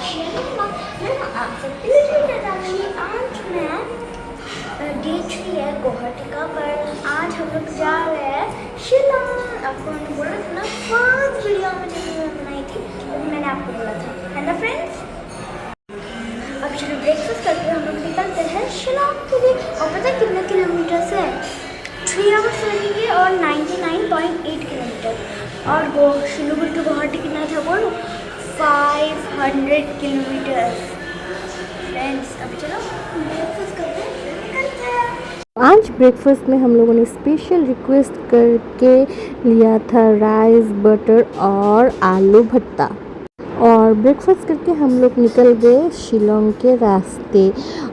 मैं आपसे रिलेटेड डालूंगी। आज मैं डे 3 है गुवाहाटी का, पर आज हम लोग जा रहे हैं शिलांग। आपको मैंने बोला था ना, फर्स्ट वीडियो में जो मैं बनाई थी तो मैंने आपको बोला था, है ना फ्रेंड्स। अब चलो ब्रेकफास्ट करके हम लोग निकलते हैं शिलांग के लिए। और पता है कितने किलोमीटर है? 3 आवर्स लगेंगे और 99.8 किलोमीटर। और वो शिलीगुड़ी टू गुवाहाटी कितना था बोलो? 500 किलोमीटर। फ्रेंड्स अब चलो ब्रेकफास्ट करते हैं, फिर निकलते हैं। आज ब्रेकफास्ट में हम लोगों ने स्पेशल रिक्वेस्ट करके लिया था राइस बटर और आलू भट्टा। और ब्रेकफास्ट करके हम लोग निकल गए शिलोंग के रास्ते।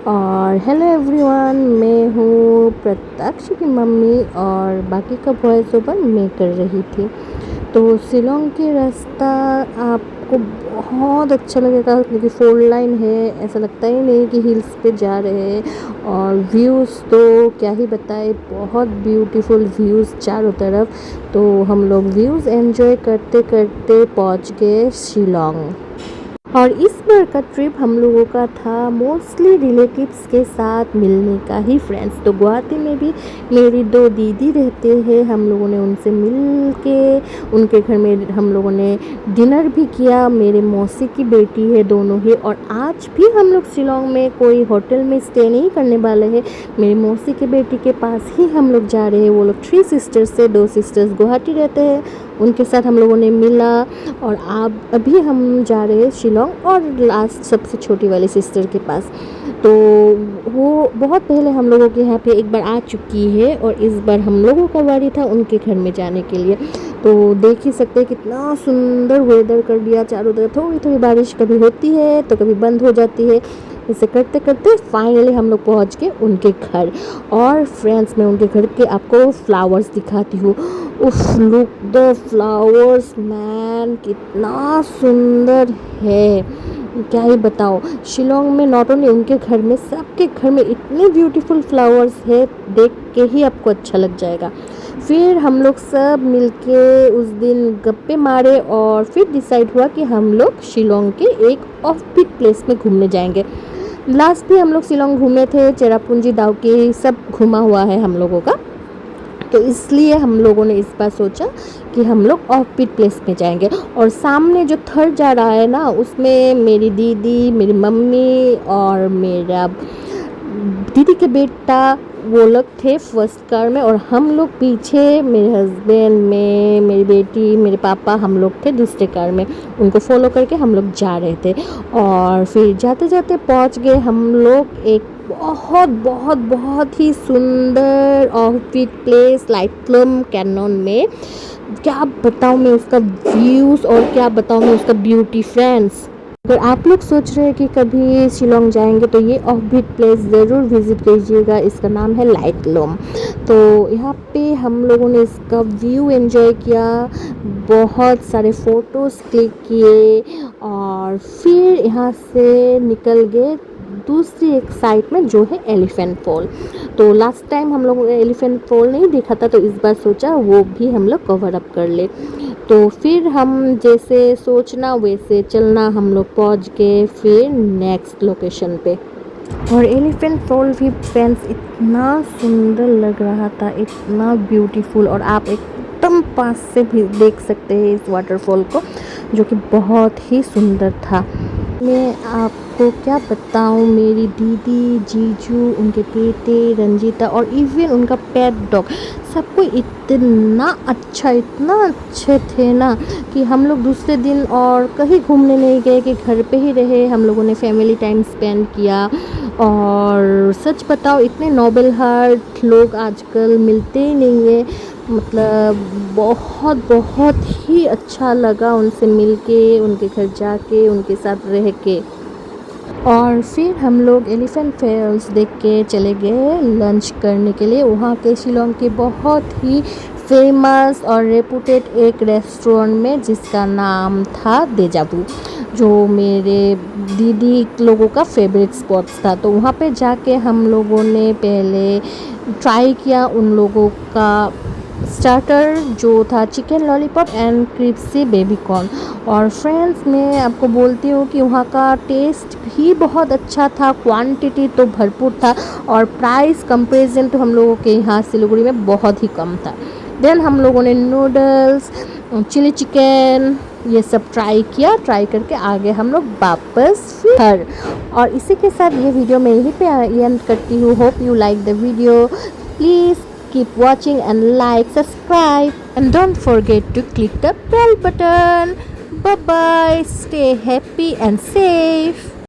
और हेलो एवरीवन, मैं हूँ प्रत्यक्ष की मम्मी और बाकी का वॉइस ओवर मैं कर रही थी। तो शिलोंग के रास्ता आपको बहुत अच्छा लगेगा क्योंकि 4 लाइन है, ऐसा लगता ही नहीं कि हिल्स पे जा रहे हैं। और व्यूज़ तो क्या ही बताए, बहुत ब्यूटीफुल व्यूज़ चारों तरफ। तो हम लोग व्यूज़ एंजॉय करते करते पहुंच गए शिलोंग। और इस बार का ट्रिप हम लोगों का था मोस्टली रिलेटिव्स के साथ मिलने का ही फ्रेंड्स। तो गुवाहाटी में भी मेरी 2 दीदी रहते हैं, हम लोगों ने उनसे मिल के उनके घर में हम लोगों ने डिनर भी किया। मेरे मौसी की बेटी है दोनों ही। और आज भी हम लोग शिलोंग में कोई होटल में स्टे नहीं करने वाले हैं, मेरी मौसी की बेटी के पास ही हम लोग जा रहे हैं। वो लोग 3 सिस्टर्स से 2 सिस्टर्स गुवाहाटी रहते हैं, उनके साथ हम लोगों ने मिला। और अभी हम जा रहे हैं शिलोंग और लास्ट सबसे छोटी वाली सिस्टर के पास। तो वो बहुत पहले हम लोगों के यहाँ पे एक बार आ चुकी है और इस बार हम लोगों का बारी था उनके घर में जाने के लिए। तो देख ही सकते हैं कितना सुंदर वेदर कर दिया चारों तरफ। थोड़ी थोड़ी बारिश कभी होती है तो कभी बंद हो जाती है। इसे करते करते फाइनली हम लोग पहुँच गए उनके घर। और फ्रेंड्स मैं उनके घर के आपको फ्लावर्स दिखाती हूँ। उफ, लुक द फ्लावर्स मैन, कितना सुंदर है, क्या ही बताओ। शिलोंग में नॉट ओनली उनके घर में, सबके घर में इतने ब्यूटीफुल फ्लावर्स है, देख के ही आपको अच्छा लग जाएगा। फिर हम लोग सब मिलके उस दिन गप्पे मारे और फिर डिसाइड हुआ कि हम लोग शिलोंग के एक ऑफ बीट प्लेस में घूमने जाएंगे। लास्ट भी हम लोग शिलोंग घूमे थे, चेरापूंजी, दावकी सब घूमा हुआ है हम लोगों का। तो इसलिए हम लोगों ने इस बार सोचा कि हम लोग ऑफ बीट प्लेस में जाएंगे। और सामने जो थर्ड जा रहा है ना, उसमें मेरी दीदी, मेरी मम्मी और मेरा दीदी के बेटा वो लोग थे फर्स्ट कार में। और हम लोग पीछे, मेरे हस्बैंड में मेरी बेटी, मेरे पापा, हम लोग थे दूसरे कार में। उनको फॉलो करके हम लोग जा रहे थे। और फिर जाते जाते पहुंच गए हम लोग एक बहुत बहुत बहुत ही सुंदर ऑफ बीट प्लेस लाइटलूम कैनन में। क्या बताऊँ मैं उसका व्यूज़ और क्या बताऊँ मैं उसका ब्यूटी फ्रेंड्स। अगर आप लोग सोच रहे हैं कि कभी शिलोंग जाएंगे तो ये ऑफ बीट प्लेस ज़रूर विज़िट कीजिएगा। इसका नाम है लाइटलूम। तो यहाँ पे हम लोगों ने इसका व्यू एंजॉय किया, बहुत सारे फ़ोटोज़ क्लिक किए और फिर यहाँ से निकल गए दूसरी एक साइड में जो है एलिफेंट फॉल। तो लास्ट टाइम हम लोग एलिफेंट फॉल नहीं देखा था, तो इस बार सोचा वो भी हम लोग कवर अप कर ले। तो फिर हम जैसे सोचना वैसे चलना, हम लोग पहुंच गए फिर नेक्स्ट लोकेशन पे। और एलिफेंट फॉल भी फ्रेंड्स इतना सुंदर लग रहा था, इतना ब्यूटीफुल। और आप एकदम पास से भी देख सकते हैं इस वाटरफॉल को, जो कि बहुत ही सुंदर था। मैं आपको क्या बताऊं, मेरी दीदी, जीजू, उनके बेटे रंजीता और इवन उनका पेट डॉग, सबको इतना अच्छे थे ना कि हम लोग दूसरे दिन और कहीं घूमने नहीं गए, कि घर पे ही रहे। हम लोगों ने फैमिली टाइम स्पेंड किया। और सच बताओ इतने नोबल हार्ट लोग आजकल मिलते ही नहीं है। मतलब बहुत बहुत ही अच्छा लगा उनसे मिलके, उनके घर जाके, उनके साथ रह के। और फिर हम लोग एलिफेंट फॉल्स देख के चले गए लंच करने के लिए। वहाँ के शिलोंग के बहुत ही फेमस और रेपुटेड एक रेस्टोरेंट में, जिसका नाम था देजावू, जो मेरे दीदी लोगों का फेवरेट स्पॉट्स था। तो वहाँ पे जाके हम लोगों ने पहले ट्राई किया उन लोगों का स्टार्टर जो था chicken lollipop and crispy baby corn. और फ्रेंड्स मैं आपको बोलती हूँ कि वहाँ का टेस्ट भी बहुत अच्छा था, क्वांटिटी तो भरपूर था और प्राइस कंपैरिजन तो हम लोगों के यहाँ सिलीगुड़ी में बहुत ही कम था। देन हम लोगों ने नूडल्स, चिली चिकन ये सब ट्राई किया। ट्राई करके आगे हम लोग वापस घर। और इसी के साथ ये वीडियो मैं यहीं पे एंड करती हूँ। Hope you like the video. Please keep watching and like, subscribe, and don't forget to click the bell button. Bye bye. Stay happy and safe.